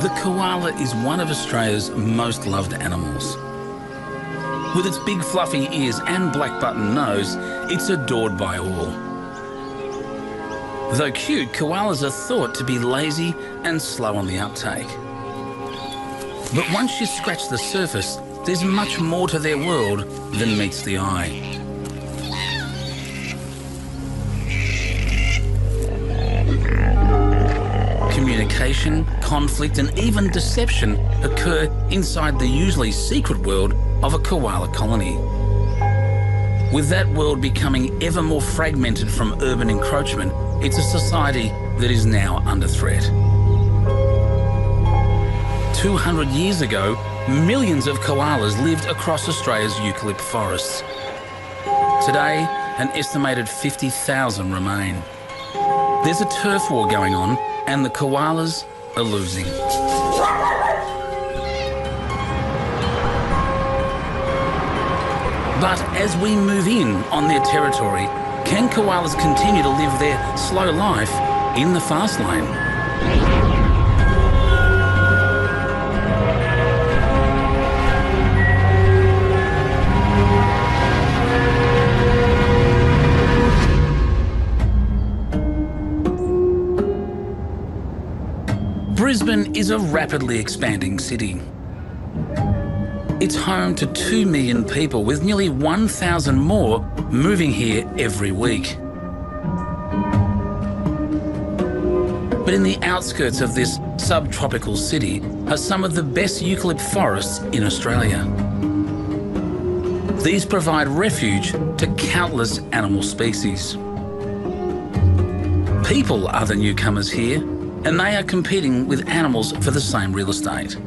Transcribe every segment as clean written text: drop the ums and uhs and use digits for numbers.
The koala is one of Australia's most loved animals. With its big fluffy ears and black button nose, it's adored by all. Though cute, koalas are thought to be lazy and slow on the uptake. But once you scratch the surface, there's much more to their world than meets the eye. Communication, conflict and even deception occur inside the usually secret world of a koala colony. With that world becoming ever more fragmented from urban encroachment, it's a society that is now under threat. 200 years ago, millions of koalas lived across Australia's eucalypt forests. Today, an estimated 50,000 remain. There's a turf war going on, and the koalas are losing. But as we move in on their territory, can koalas continue to live their slow life in the fast lane? Brisbane is a rapidly expanding city. It's home to 2 million people, with nearly 1,000 more moving here every week. But in the outskirts of this subtropical city are some of the best eucalypt forests in Australia. These provide refuge to countless animal species. People are the newcomers here, and they are competing with animals for the same real estate.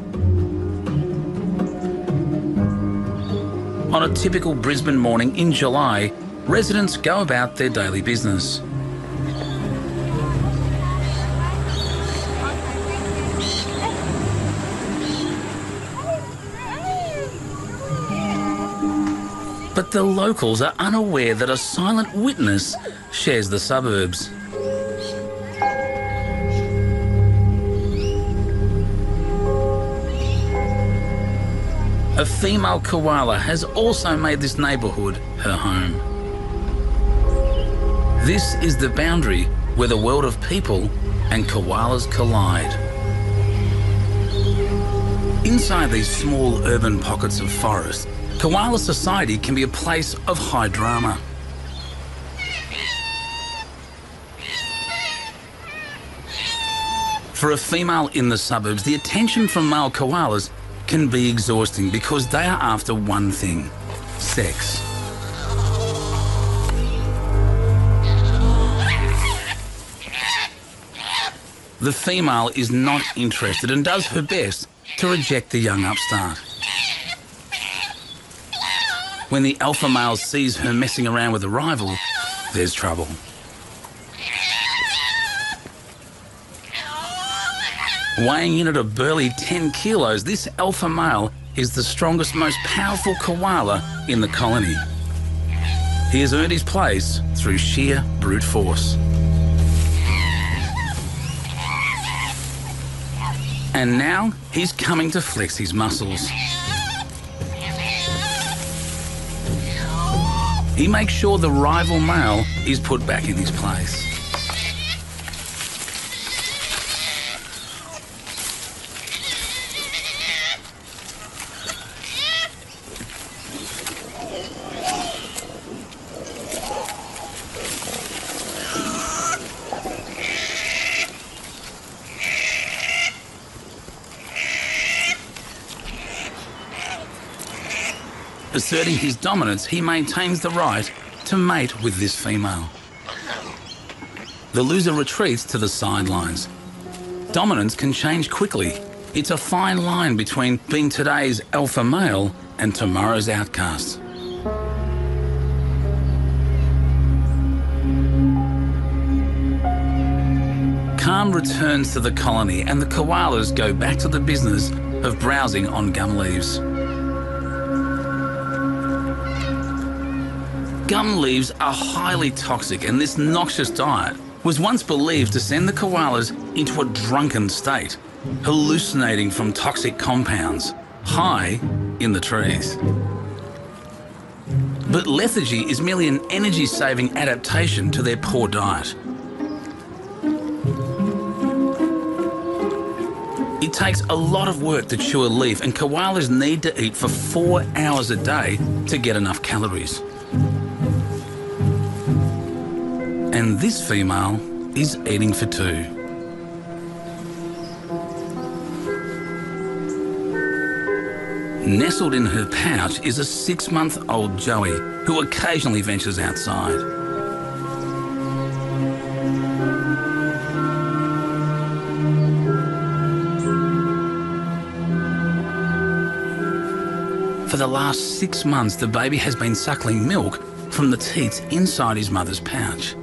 On a typical Brisbane morning in July, residents go about their daily business. But the locals are unaware that a silent witness shares the suburbs. A female koala has also made this neighbourhood her home. This is the boundary where the world of people and koalas collide. Inside these small urban pockets of forest, koala society can be a place of high drama. For a female in the suburbs, the attention from male koalas can be exhausting because they are after one thing: sex. The female is not interested and does her best to reject the young upstart. When the alpha male sees her messing around with a rival, there's trouble. Weighing in at a burly 10 kilos, this alpha male is the strongest, most powerful koala in the colony. He has earned his place through sheer brute force. And now he's coming to flex his muscles. He makes sure the rival male is put back in his place. Asserting his dominance, he maintains the right to mate with this female. The loser retreats to the sidelines. Dominance can change quickly. It's a fine line between being today's alpha male and tomorrow's outcast. Calm returns to the colony and the koalas go back to the business of browsing on gum leaves. Gum leaves are highly toxic, and this noxious diet was once believed to send the koalas into a drunken state, hallucinating from toxic compounds high in the trees. But lethargy is merely an energy-saving adaptation to their poor diet. It takes a lot of work to chew a leaf, and koalas need to eat for 4 hours a day to get enough calories. And this female is eating for two. Nestled in her pouch is a 6-month-old Joey who occasionally ventures outside. For the last 6 months, the baby has been suckling milk from the teats inside his mother's pouch.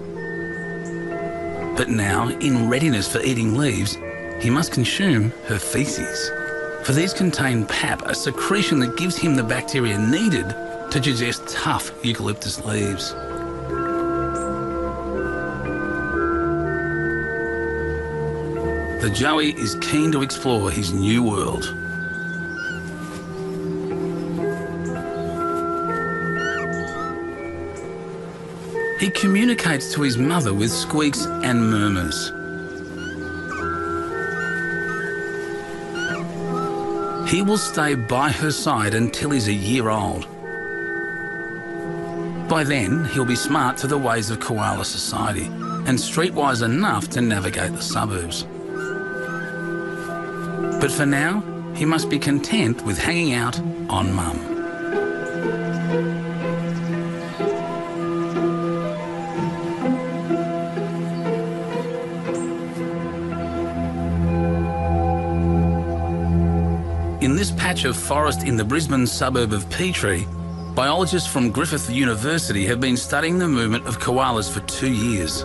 But now, in readiness for eating leaves, he must consume her faeces. For these contain pap, a secretion that gives him the bacteria needed to digest tough eucalyptus leaves. The Joey is keen to explore his new world. He communicates to his mother with squeaks and murmurs. He will stay by her side until he's a year old. By then, he'll be smart to the ways of koala society and streetwise enough to navigate the suburbs. But for now, he must be content with hanging out on Mum. In this patch of forest in the Brisbane suburb of Petrie, biologists from Griffith University have been studying the movement of koalas for 2 years.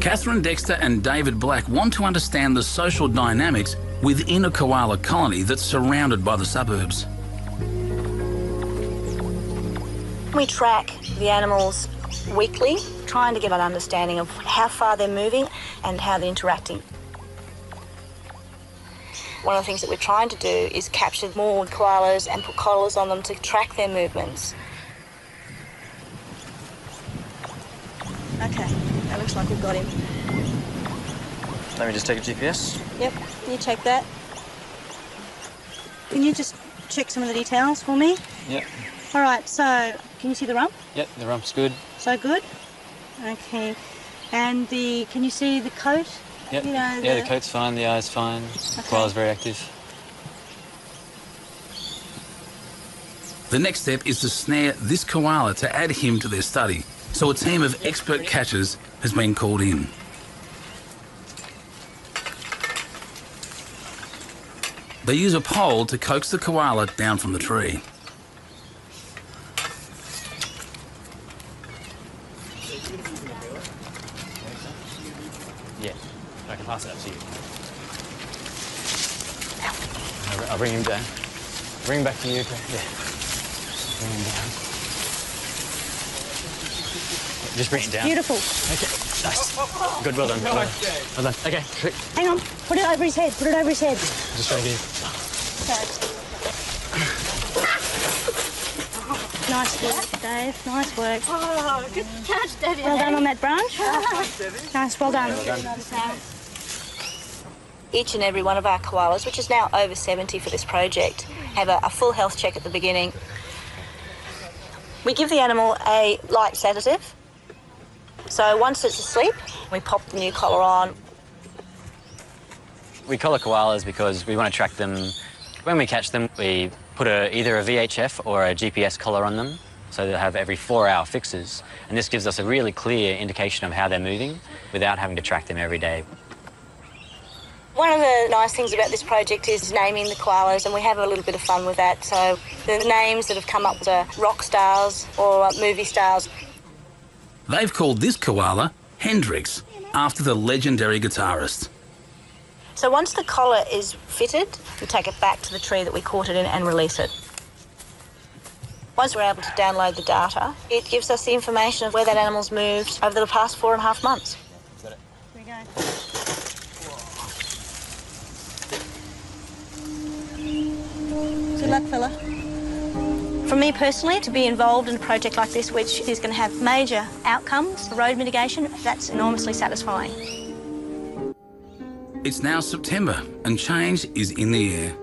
Catherine Dexter and David Black want to understand the social dynamics within a koala colony that's surrounded by the suburbs. We track the animals weekly, trying to get an understanding of how far they're moving and how they're interacting. One of the things that we're trying to do is capture more koalas and put collars on them to track their movements. Okay, that looks like we've got him. Let me just take a GPS. Yep, you check that. Can you just check some of the details for me? Yep. All right, so can you see the rump? Yep, the rump's good. So good? Okay. And can you see the coat? Yep. You know, the coat's fine, the eye's fine. Okay. Koala's very active. The next step is to snare this koala to add him to their study, so a team of expert catchers has been called in. They use a pole to coax the koala down from the tree. Yeah, I can pass it up to you. I'll bring him down. Bring him back to you. Yeah. Bring him down. Just bring it down. Beautiful. Okay, nice. Good, well done. Well done. Okay, quick. Hang on, put it over his head, put it over his head. Just try to get him. Okay. Nice work, Dave, nice work. Oh, good catch, Debbie. Well done on that branch. Nice, well done. Each and every one of our koalas, which is now over 70 for this project, have a full health check at the beginning. We give the animal a light sedative. So once it's asleep, we pop the new collar on. We collar koalas because we want to track them. When we catch them, we put either a VHF or a GPS collar on them, so they'll have every 4-hour fixes. And this gives us a really clear indication of how they're moving without having to track them every day. One of the nice things about this project is naming the koalas, and we have a little bit of fun with that. So the names that have come up are rock stars or movie stars. They've called this koala Hendrix, after the legendary guitarist. So once the collar is fitted, we take it back to the tree that we caught it in and release it. Once we're able to download the data, it gives us the information of where that animal's moved over the past 4.5 months. Here we go. Good luck, fella. For me personally, to be involved in a project like this, which is going to have major outcomes, road mitigation, that's enormously satisfying. It's now September and change is in the air.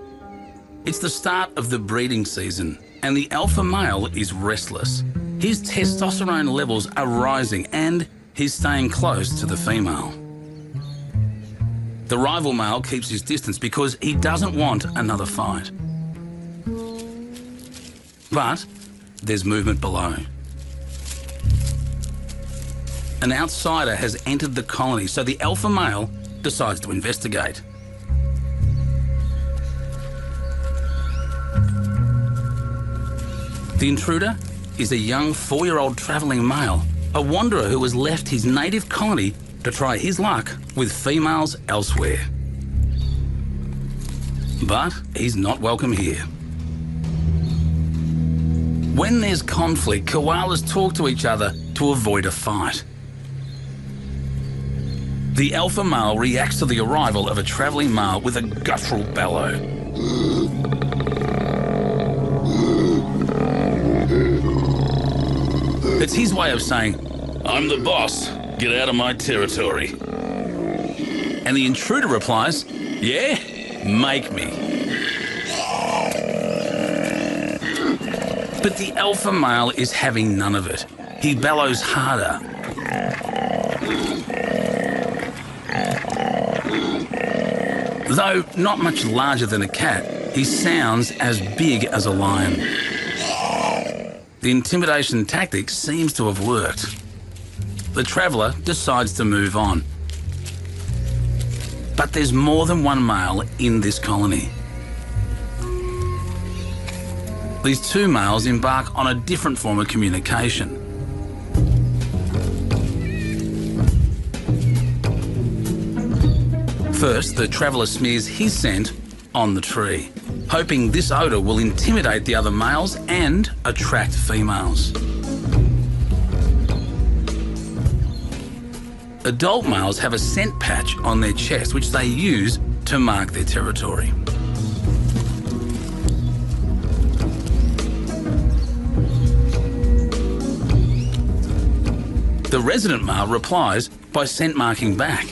It's the start of the breeding season and the alpha male is restless. His testosterone levels are rising and he's staying close to the female. The rival male keeps his distance because he doesn't want another fight. But there's movement below. An outsider has entered the colony, so the alpha male decides to investigate. The intruder is a young 4-year-old travelling male, a wanderer who has left his native colony to try his luck with females elsewhere. But he's not welcome here. When there's conflict, koalas talk to each other to avoid a fight. The alpha male reacts to the arrival of a travelling male with a guttural bellow. It's his way of saying, "I'm the boss, get out of my territory." And the intruder replies, "Yeah, make me." But the alpha male is having none of it. He bellows harder. Though not much larger than a cat, he sounds as big as a lion. The intimidation tactic seems to have worked. The traveller decides to move on. But there's more than one male in this colony. These two males embark on a different form of communication. First, the traveller smears his scent on the tree, hoping this odour will intimidate the other males and attract females. Adult males have a scent patch on their chest which they use to mark their territory. The resident male replies by scent marking back.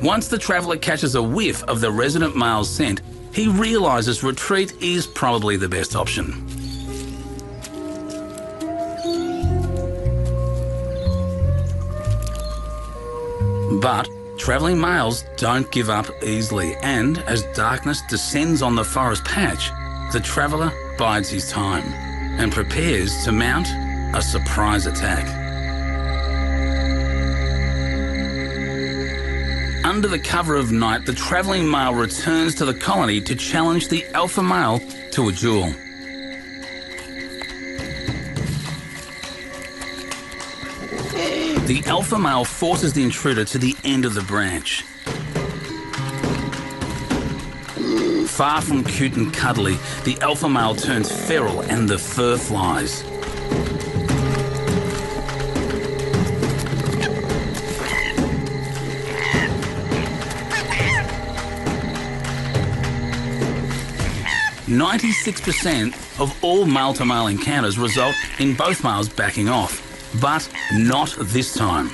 Once the traveller catches a whiff of the resident male's scent, he realises retreat is probably the best option. But travelling males don't give up easily, and as darkness descends on the forest patch, the traveller bides his time and prepares to mount a surprise attack. Under the cover of night, the travelling male returns to the colony to challenge the alpha male to a duel. The alpha male forces the intruder to the end of the branch. Far from cute and cuddly, the alpha male turns feral and the fur flies. "96% of all male-to-male encounters result in both males backing off, but not this time.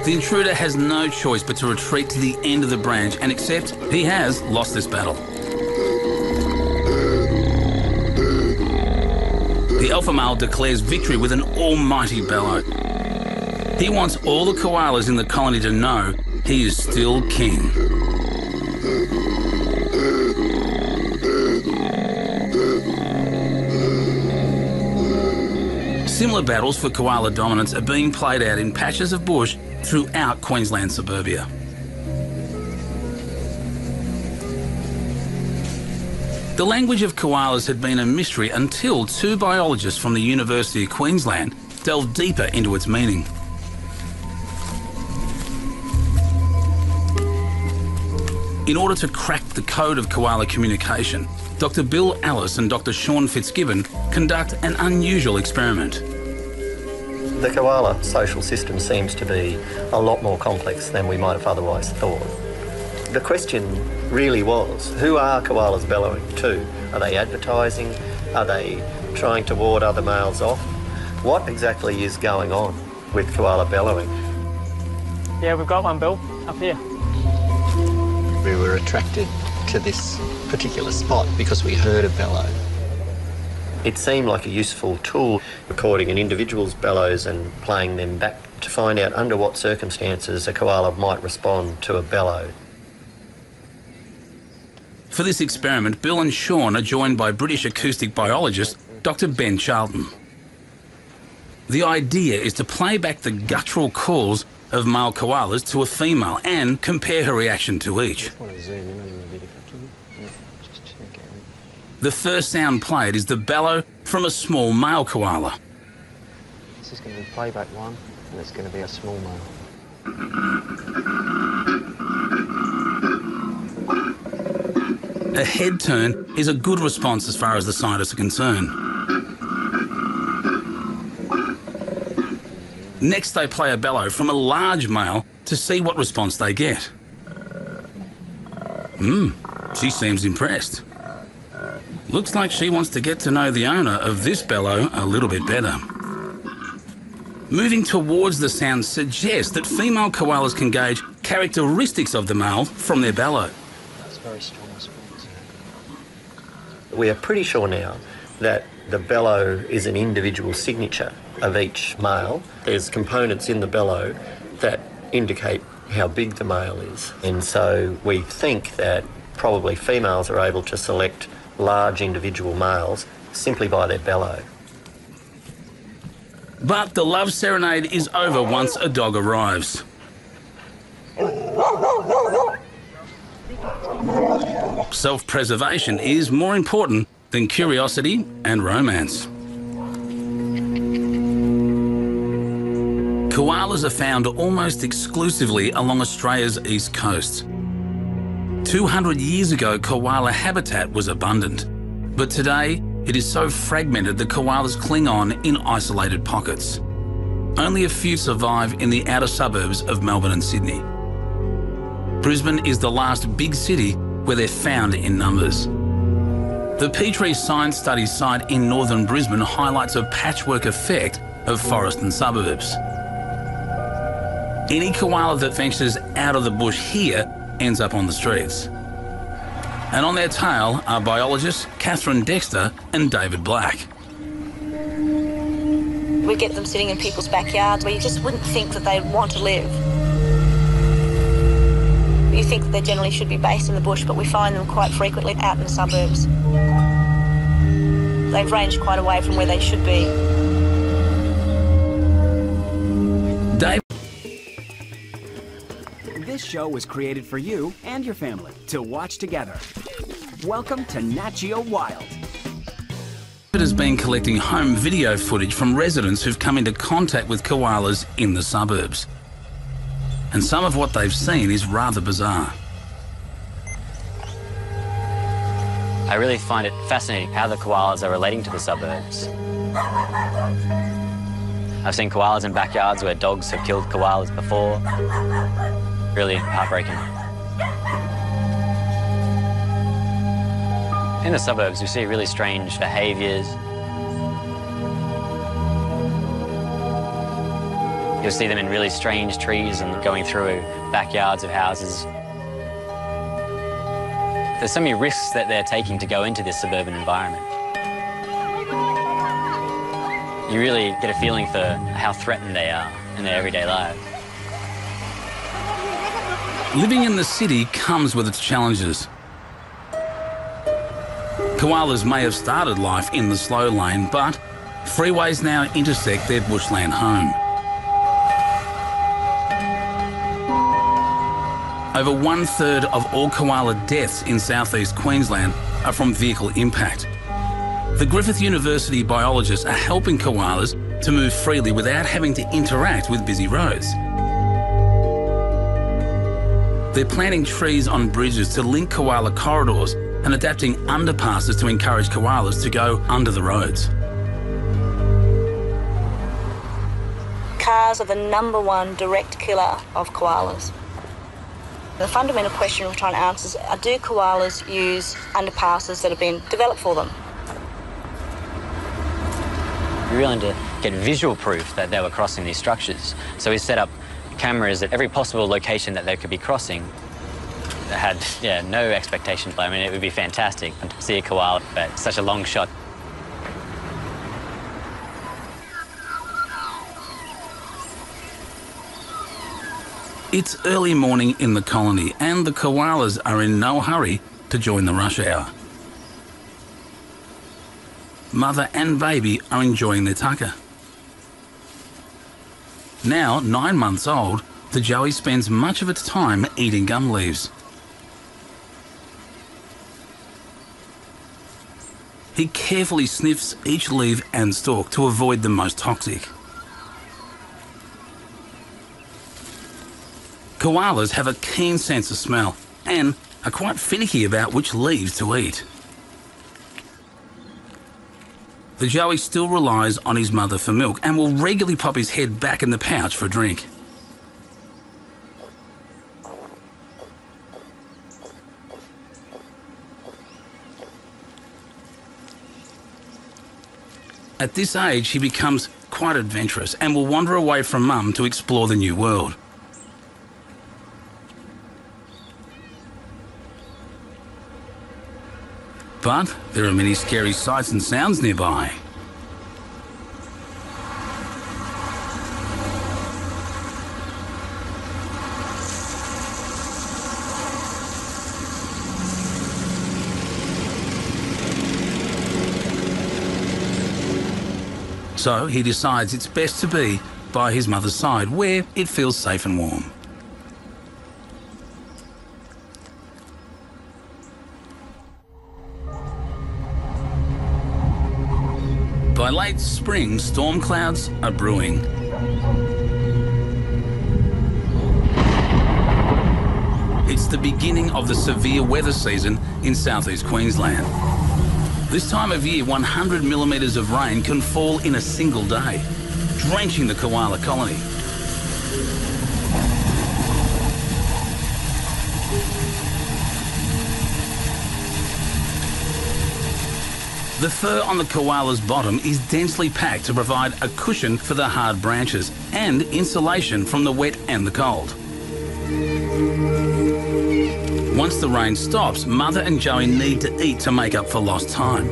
The intruder has no choice but to retreat to the end of the branch and accept he has lost this battle. The alpha male declares victory with an almighty bellow. He wants all the koalas in the colony to know he is still king. Similar battles for koala dominance are being played out in patches of bush throughout Queensland suburbia. The language of koalas had been a mystery until two biologists from the University of Queensland delved deeper into its meaning. In order to crack the code of koala communication, Dr. Bill Ellis and Dr. Sean Fitzgibbon conduct an unusual experiment. The koala social system seems to be a lot more complex than we might have otherwise thought. The question really was, who are koalas bellowing to? Are they advertising? Are they trying to ward other males off? What exactly is going on with koala bellowing? Yeah, we've got one, Bill, up here. We were attracted to this particular spot because we heard a bellow. It seemed like a useful tool, recording an individual's bellows and playing them back to find out under what circumstances a koala might respond to a bellow. For this experiment, Bill and Sean are joined by British acoustic biologist Dr. Ben Charlton. The idea is to play back the guttural calls of male koalas to a female and compare her reaction to each. The first sound played is the bellow from a small male koala. This is going to be playback one, and it's going to be a small male. A head turn is a good response as far as the scientists are concerned. Next, they play a bellow from a large male to see what response they get. She seems impressed. Looks like she wants to get to know the owner of this bellow a little bit better. Moving towards the sound suggests that female koalas can gauge characteristics of the male from their bellow. That's a very strong response. We are pretty sure now that the bellow is an individual signature of each male. There's components in the bellow that indicate how big the male is. And so we think that probably females are able to select large individual males simply by their bellow. But the love serenade is over once a dog arrives. Self-preservation is more important than curiosity and romance. Koalas are found almost exclusively along Australia's east coast. 200 years ago, koala habitat was abundant, but today it is so fragmented that koalas cling on in isolated pockets. Only a few survive in the outer suburbs of Melbourne and Sydney. Brisbane is the last big city where they're found in numbers. The Petrie Science Studies site in northern Brisbane highlights a patchwork effect of forest and suburbs. Any koala that ventures out of the bush here ends up on the streets. And on their tail are biologists Catherine Dexter and David Black. We get them sitting in people's backyards where you just wouldn't think that they'd want to live. You think that they generally should be based in the bush, but we find them quite frequently out in the suburbs. They've ranged quite away from where they should be. This show was created for you and your family to watch together. Welcome to Nat Geo Wild. It has been collecting home video footage from residents who've come into contact with koalas in the suburbs. And some of what they've seen is rather bizarre. I really find it fascinating how the koalas are relating to the suburbs. I've seen koalas in backyards where dogs have killed koalas before. Really heartbreaking. In the suburbs, we see really strange behaviours. You'll see them in really strange trees and going through backyards of houses. There's so many risks that they're taking to go into this suburban environment. You really get a feeling for how threatened they are in their everyday lives. Living in the city comes with its challenges. Koalas may have started life in the slow lane, but freeways now intersect their bushland home. Over 1/3 of all koala deaths in southeast Queensland are from vehicle impact. The Griffith University biologists are helping koalas to move freely without having to interact with busy roads. They're planting trees on bridges to link koala corridors and adapting underpasses to encourage koalas to go under the roads. Cars are the #1 direct killer of koalas. The fundamental question we're trying to answer is, do koalas use underpasses that have been developed for them? We really wanted to get visual proof that they were crossing these structures. So we set up cameras at every possible location that they could be crossing. They had no expectation, but I mean, it would be fantastic to see a koala at such a long shot. It's early morning in the colony and the koalas are in no hurry to join the rush hour. Mother and baby are enjoying their tucker. Now 9 months old, the joey spends much of its time eating gum leaves. He carefully sniffs each leaf and stalk to avoid the most toxic. Koalas have a keen sense of smell and are quite finicky about which leaves to eat. The joey still relies on his mother for milk and will regularly pop his head back in the pouch for a drink. At this age, he becomes quite adventurous and will wander away from mum to explore the new world. But there are many scary sights and sounds nearby. So he decides it's best to be by his mother's side, where it feels safe and warm. By late spring, storm clouds are brewing. It's the beginning of the severe weather season in southeast Queensland. This time of year, 100 millimetres of rain can fall in a single day, drenching the koala colony. The fur on the koala's bottom is densely packed to provide a cushion for the hard branches and insulation from the wet and the cold. Once the rain stops, mother and joey need to eat to make up for lost time.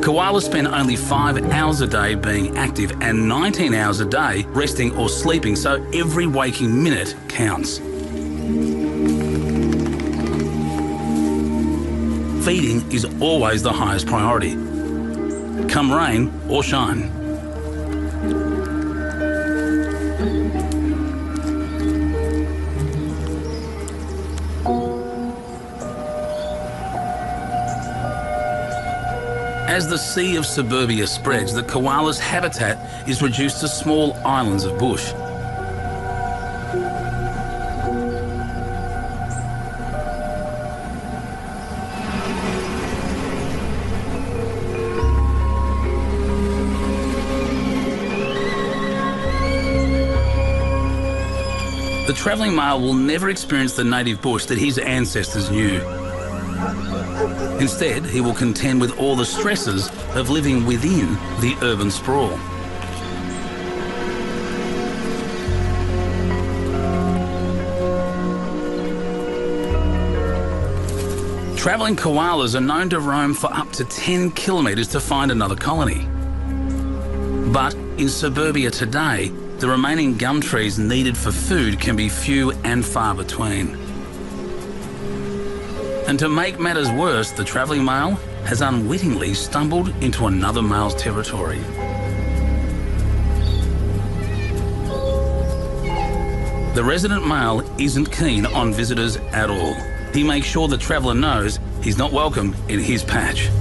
Koalas spend only 5 hours a day being active and 19 hours a day resting or sleeping, so every waking minute counts. Feeding is always the highest priority, come rain or shine. As the sea of suburbia spreads, the koala's habitat is reduced to small islands of bush. The travelling male will never experience the native bush that his ancestors knew. Instead, he will contend with all the stresses of living within the urban sprawl. Travelling koalas are known to roam for up to 10 kilometres to find another colony. But in suburbia today, the remaining gum trees needed for food can be few and far between. And to make matters worse, the travelling male has unwittingly stumbled into another male's territory. The resident male isn't keen on visitors at all. He makes sure the traveller knows he's not welcome in his patch.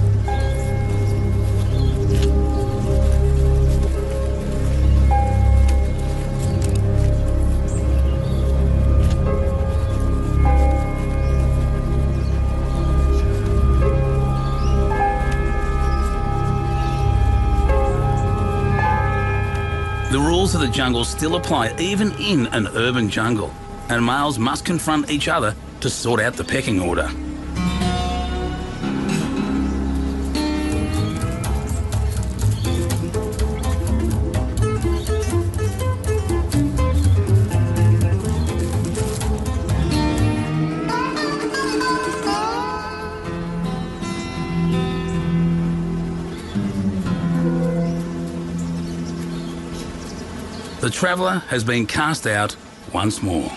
The rules of the jungle still apply even in an urban jungle, and males must confront each other to sort out the pecking order. The traveller has been cast out once more.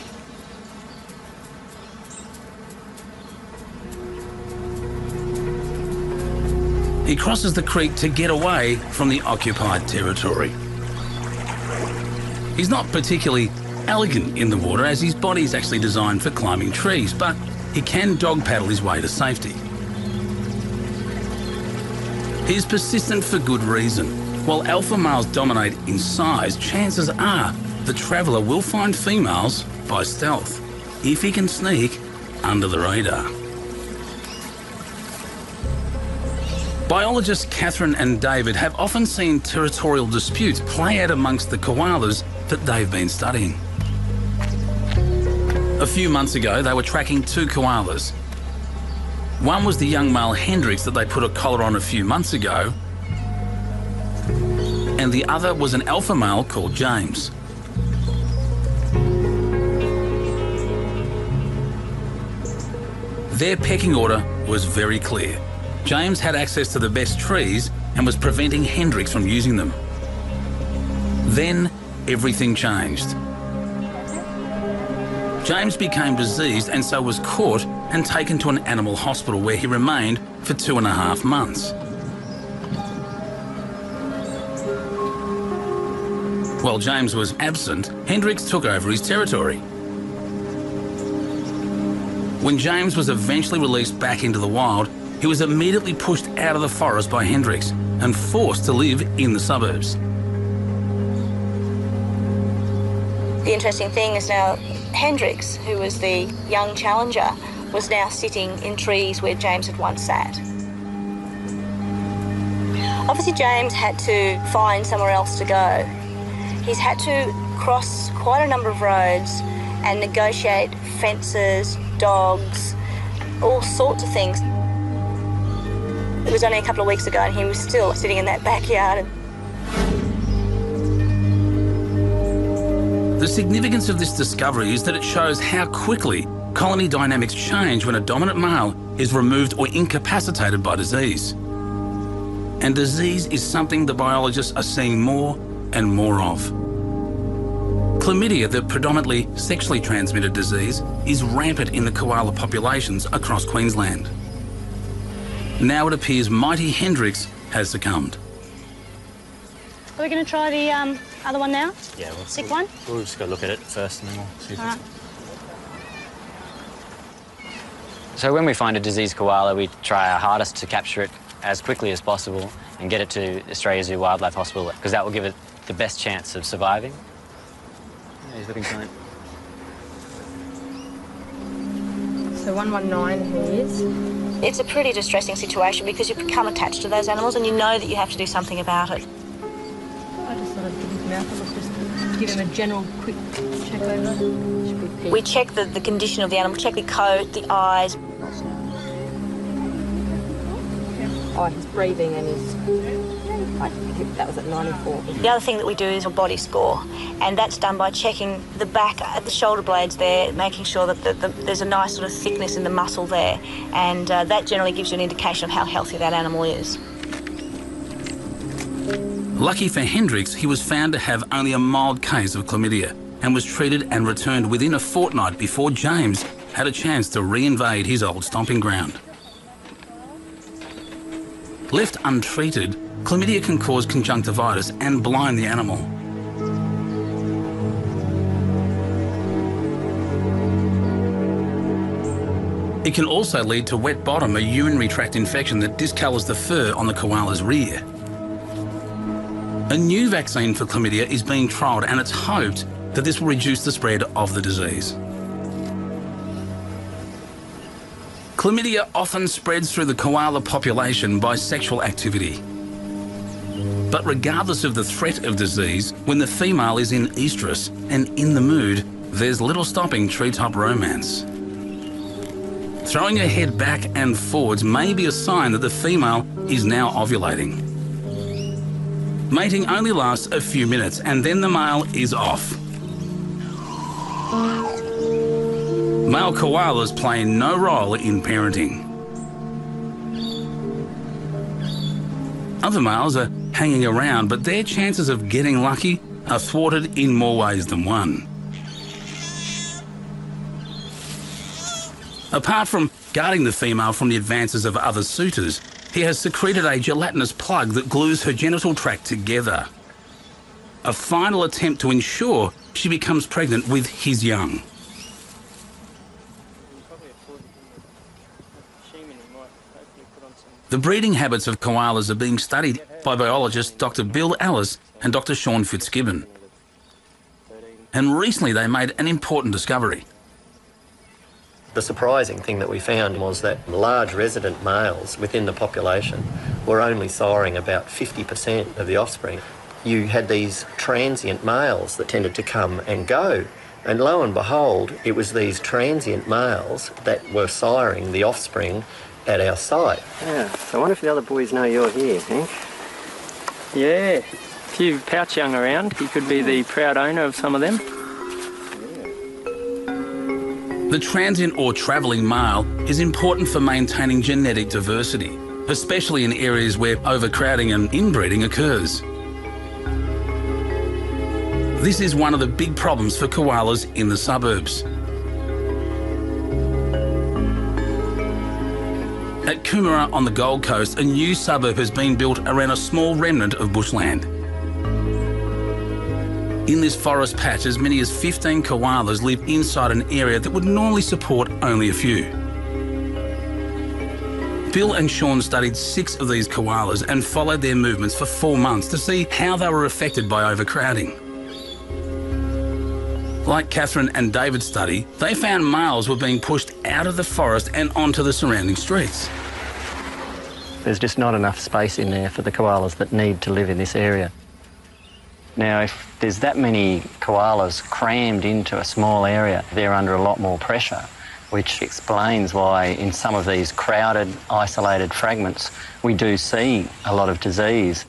He crosses the creek to get away from the occupied territory. He's not particularly elegant in the water, as his body is actually designed for climbing trees, but he can dog paddle his way to safety. He's persistent for good reason. While alpha males dominate in size, chances are the traveller will find females by stealth, if he can sneak under the radar. Biologists Catherine and David have often seen territorial disputes play out amongst the koalas that they've been studying. A few months ago, they were tracking two koalas. One was the young male Hendrix that they put a collar on a few months ago, and the other was an alpha male called James. Their pecking order was very clear. James had access to the best trees and was preventing Hendrix from using them. Then everything changed. James became diseased and so was caught and taken to an animal hospital, where he remained for 2.5 months. While James was absent, Hendrix took over his territory. When James was eventually released back into the wild, he was immediately pushed out of the forest by Hendrix and forced to live in the suburbs. The interesting thing is now Hendrix, who was the young challenger, was now sitting in trees where James had once sat. Obviously James had to find somewhere else to go. He's had to cross quite a number of roads and negotiate fences, dogs, all sorts of things. It was only a couple of weeks ago and he was still sitting in that backyard. The significance of this discovery is that it shows how quickly colony dynamics change when a dominant male is removed or incapacitated by disease. And disease is something the biologists are seeing more and more of. Chlamydia, the predominantly sexually transmitted disease, is rampant in the koala populations across Queensland. Now it appears mighty Hendrix has succumbed. Are we going to try the other one now? Yeah, Sick one? We'll just go look at it first and then we'll see if All right. So when we find a diseased koala, we try our hardest to capture it as quickly as possible and get it to Australia Zoo Wildlife Hospital, because that will give it the best chance of surviving. Yeah, he's looking fine. So 119 he is. It's a pretty distressing situation because you become attached to those animals and you know that you have to do something about it. I just sort of give his mouth a look, just give him a general quick check over. Should be We check the condition of the animal, check the coat, the eyes. Oh, his breathing and his... I think that was at 94. The other thing that we do is a body score, and that's done by checking the back at the shoulder blades there, making sure that there's a nice sort of thickness in the muscle there, and that generally gives you an indication of how healthy that animal is. Lucky for Hendrix, he was found to have only a mild case of chlamydia and was treated and returned within a fortnight before James had a chance to re-invade his old stomping ground. Left untreated, chlamydia can cause conjunctivitis and blind the animal. It can also lead to wet bottom, a urinary tract infection that discolours the fur on the koala's rear. A new vaccine for chlamydia is being trialled, and it's hoped that this will reduce the spread of the disease. Chlamydia often spreads through the koala population by sexual activity. But regardless of the threat of disease, when the female is in estrus and in the mood, there's little stopping treetop romance. Throwing her head back and forwards may be a sign that the female is now ovulating. Mating only lasts a few minutes and then the male is off. Male koalas play no role in parenting. Other males are hanging around, but their chances of getting lucky are thwarted in more ways than one. Apart from guarding the female from the advances of other suitors, he has secreted a gelatinous plug that glues her genital tract together. A final attempt to ensure she becomes pregnant with his young. The breeding habits of koalas are being studied by biologists Dr. Bill Ellis and Dr. Sean Fitzgibbon. And recently they made an important discovery. The surprising thing that we found was that large resident males within the population were only siring about 50% of the offspring. You had these transient males that tended to come and go, and lo and behold, it was these transient males that were siring the offspring at our site. Yeah, so I wonder if the other boys know you're here, Hank. Yeah, a few pouch young around. He could be the proud owner of some of them. The transient or travelling male is important for maintaining genetic diversity, especially in areas where overcrowding and inbreeding occurs. This is one of the big problems for koalas in the suburbs. At Coomera on the Gold Coast, a new suburb has been built around a small remnant of bushland. In this forest patch, as many as 15 koalas live inside an area that would normally support only a few. Bill and Sean studied 6 of these koalas and followed their movements for 4 months to see how they were affected by overcrowding. Like Catherine and David's study, they found males were being pushed out of the forest and onto the surrounding streets. There's just not enough space in there for the koalas that need to live in this area. Now, if there's that many koalas crammed into a small area, they're under a lot more pressure, which explains why in some of these crowded, isolated fragments, we do see a lot of disease.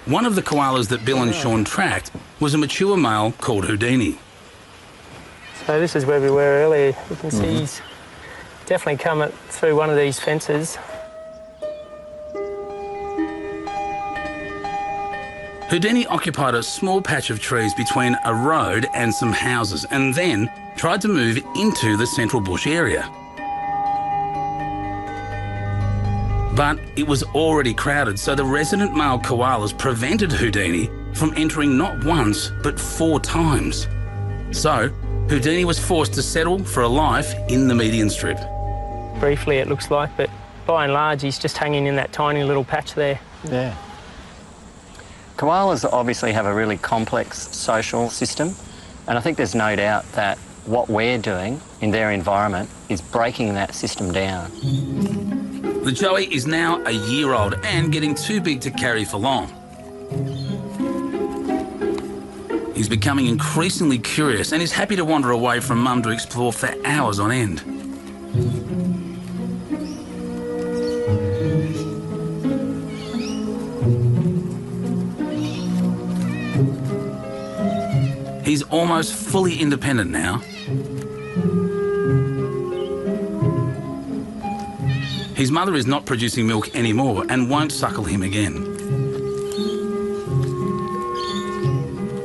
One of the koalas that Bill and Sean tracked was a mature male called Houdini. So this is where we were earlier. You can see he's definitely come through one of these fences. Houdini occupied a small patch of trees between a road and some houses and then tried to move into the central bush area. But it was already crowded, so the resident male koalas prevented Houdini from entering not once, but 4 times. So Houdini was forced to settle for a life in the median strip. Briefly it looks like, but by and large he's just hanging in that tiny little patch there. Yeah. Koalas obviously have a really complex social system, and I think there's no doubt that what we're doing in their environment is breaking that system down. The joey is now a year old and getting too big to carry for long. He's becoming increasingly curious and is happy to wander away from mum to explore for hours on end. He's almost fully independent now. His mother is not producing milk anymore and won't suckle him again.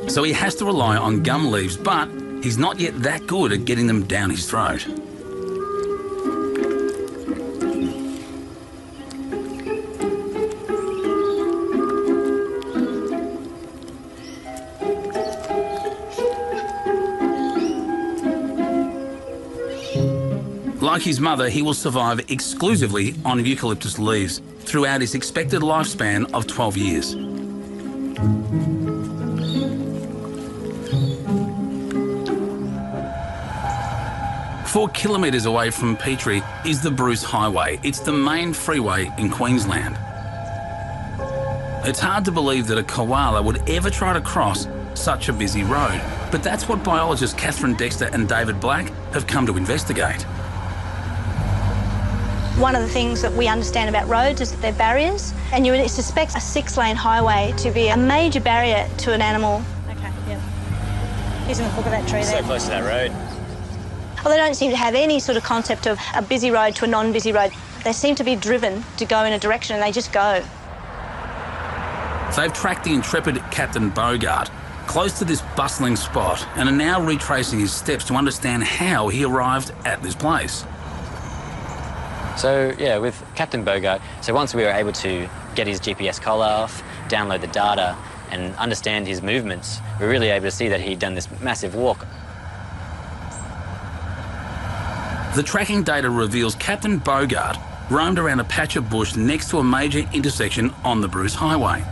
So he has to rely on gum leaves, but he's not yet that good at getting them down his throat. Like his mother, he will survive exclusively on eucalyptus leaves throughout his expected lifespan of 12 years. 4 kilometres away from Petrie is the Bruce Highway. It's the main freeway in Queensland. It's hard to believe that a koala would ever try to cross such a busy road, but that's what biologists Catherine Dexter and David Black have come to investigate. One of the things that we understand about roads is that they're barriers, and you would suspect a 6-lane highway to be a major barrier to an animal. Okay, yeah. He's in the fork of that tree there. So close to that road. Well, they don't seem to have any sort of concept of a busy road to a non-busy road. They seem to be driven to go in a direction and they just go. They've tracked the intrepid Captain Bogart close to this bustling spot and are now retracing his steps to understand how he arrived at this place. So, yeah, with Captain Bogart, so once we were able to get his GPS collar off, download the data and understand his movements, we were really able to see that he'd done this massive walk. The tracking data reveals Captain Bogart roamed around a patch of bush next to a major intersection on the Bruce Highway.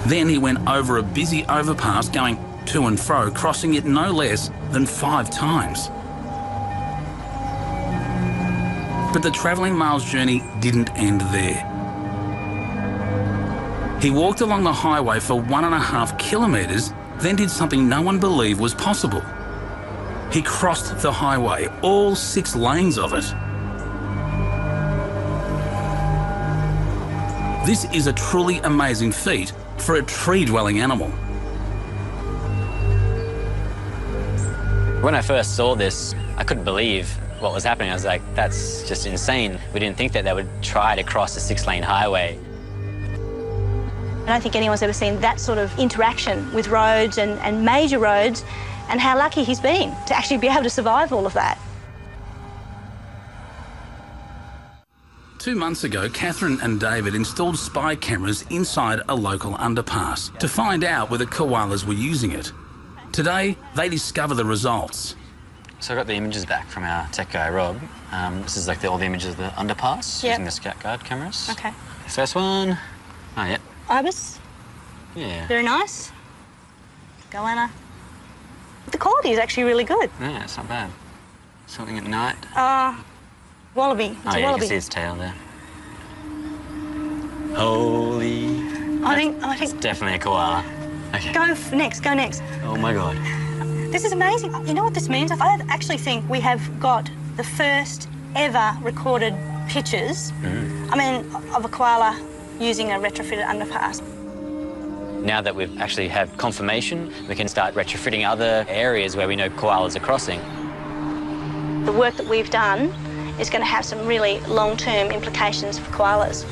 Then he went over a busy overpass going to and fro, crossing it no less than 5 times. But the travelling male's journey didn't end there. He walked along the highway for 1.5 kilometres, then did something no one believed was possible. He crossed the highway, all 6 lanes of it. This is a truly amazing feat for a tree-dwelling animal. When I first saw this, I couldn't believe what was happening. I was like, that's just insane. We didn't think that they would try to cross a 6-lane highway. I don't think anyone's ever seen that sort of interaction with roads and major roads, and how lucky he's been to actually be able to survive all of that. 2 months ago, Catherine and David installed spy cameras inside a local underpass to find out whether koalas were using it. Today, they discover the results. So I got the images back from our tech guy, Rob. This is like all the images of the underpass using the Scout Guard cameras. Okay. The first one. Oh, yeah. Ibis? Yeah. Very nice. Koala. The quality is actually really good. Yeah, it's not bad. Something at night. Wallaby. It's a yeah, wallaby. you can see its tail there. Holy. I think It's definitely a koala. Okay. Go next. Oh my God. This is amazing. You know what this means? I actually think we have got the first ever recorded pictures, of a koala using a retrofitted underpass. Now that we've actually have confirmation, we can start retrofitting other areas where we know koalas are crossing. The work that we've done is going to have some really long-term implications for koalas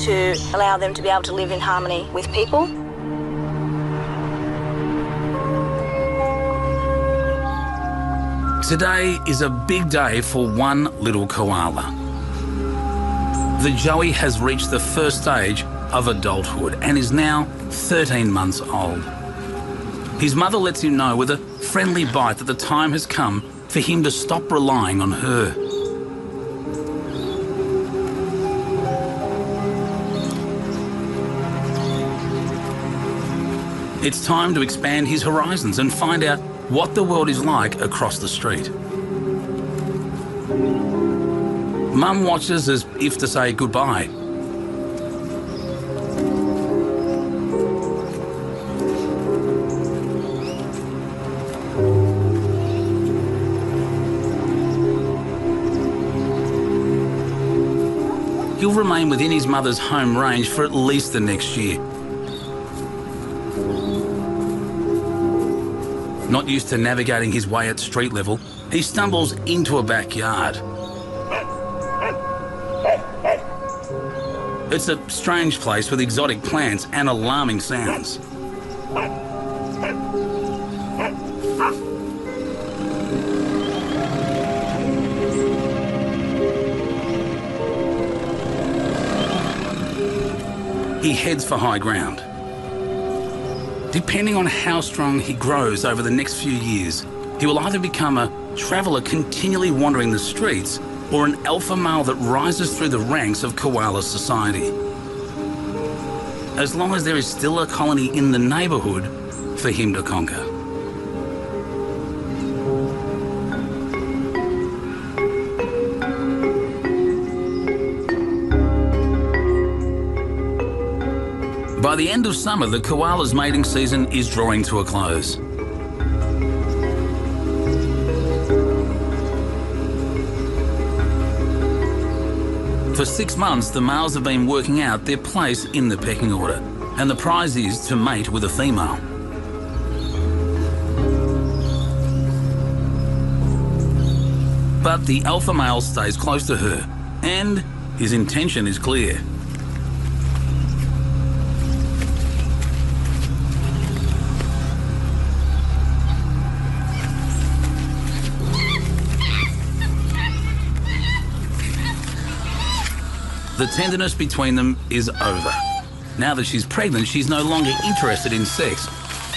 to allow them to be able to live in harmony with people. Today is a big day for one little koala. The Joey has reached the first stage of adulthood and is now 13 months old. His mother lets him know with a friendly bite that the time has come for him to stop relying on her. It's time to expand his horizons and find out what the world is like across the street. Mum watches as if to say goodbye. He'll remain within his mother's home range for at least the next year. Not used to navigating his way at street level, he stumbles into a backyard. It's a strange place with exotic plants and alarming sounds. He heads for high ground. Depending on how strong he grows over the next few years, he will either become a traveller continually wandering the streets or an alpha male that rises through the ranks of koala society. As long as there is still a colony in the neighbourhood for him to conquer. By the end of summer, the koala's mating season is drawing to a close. For 6 months, the males have been working out their place in the pecking order, and the prize is to mate with a female. But the alpha male stays close to her, and his intention is clear. The tenderness between them is over. Now that she's pregnant, she's no longer interested in sex,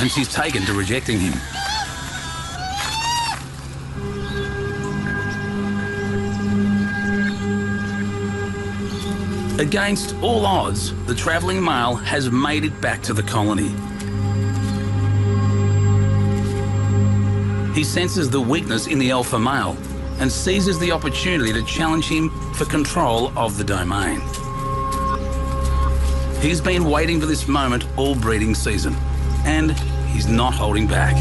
and she's taken to rejecting him. Against all odds, the travelling male has made it back to the colony. He senses the weakness in the alpha male and seizes the opportunity to challenge him for control of the domain. He's been waiting for this moment all breeding season, and he's not holding back.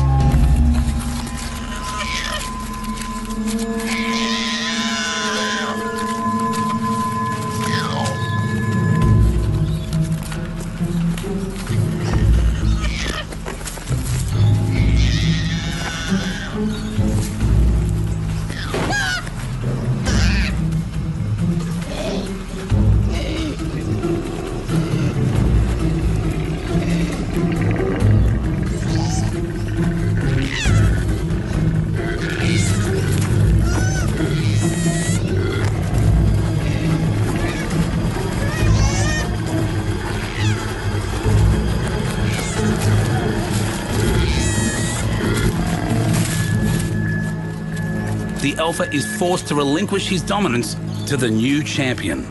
The alpha is forced to relinquish his dominance to the new champion.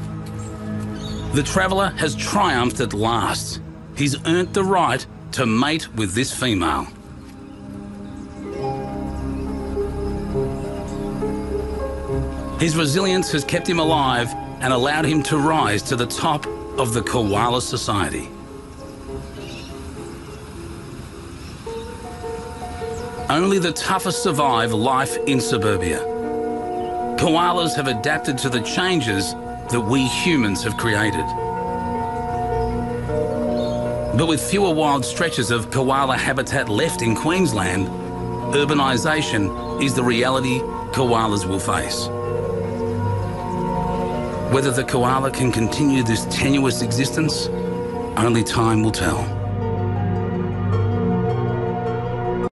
The traveller has triumphed at last. He's earned the right to mate with this female. His resilience has kept him alive and allowed him to rise to the top of the koala society. Only the toughest survive life in suburbia. Koalas have adapted to the changes that we humans have created. But with fewer wild stretches of koala habitat left in Queensland, urbanisation is the reality koalas will face. Whether the koala can continue this tenuous existence, only time will tell.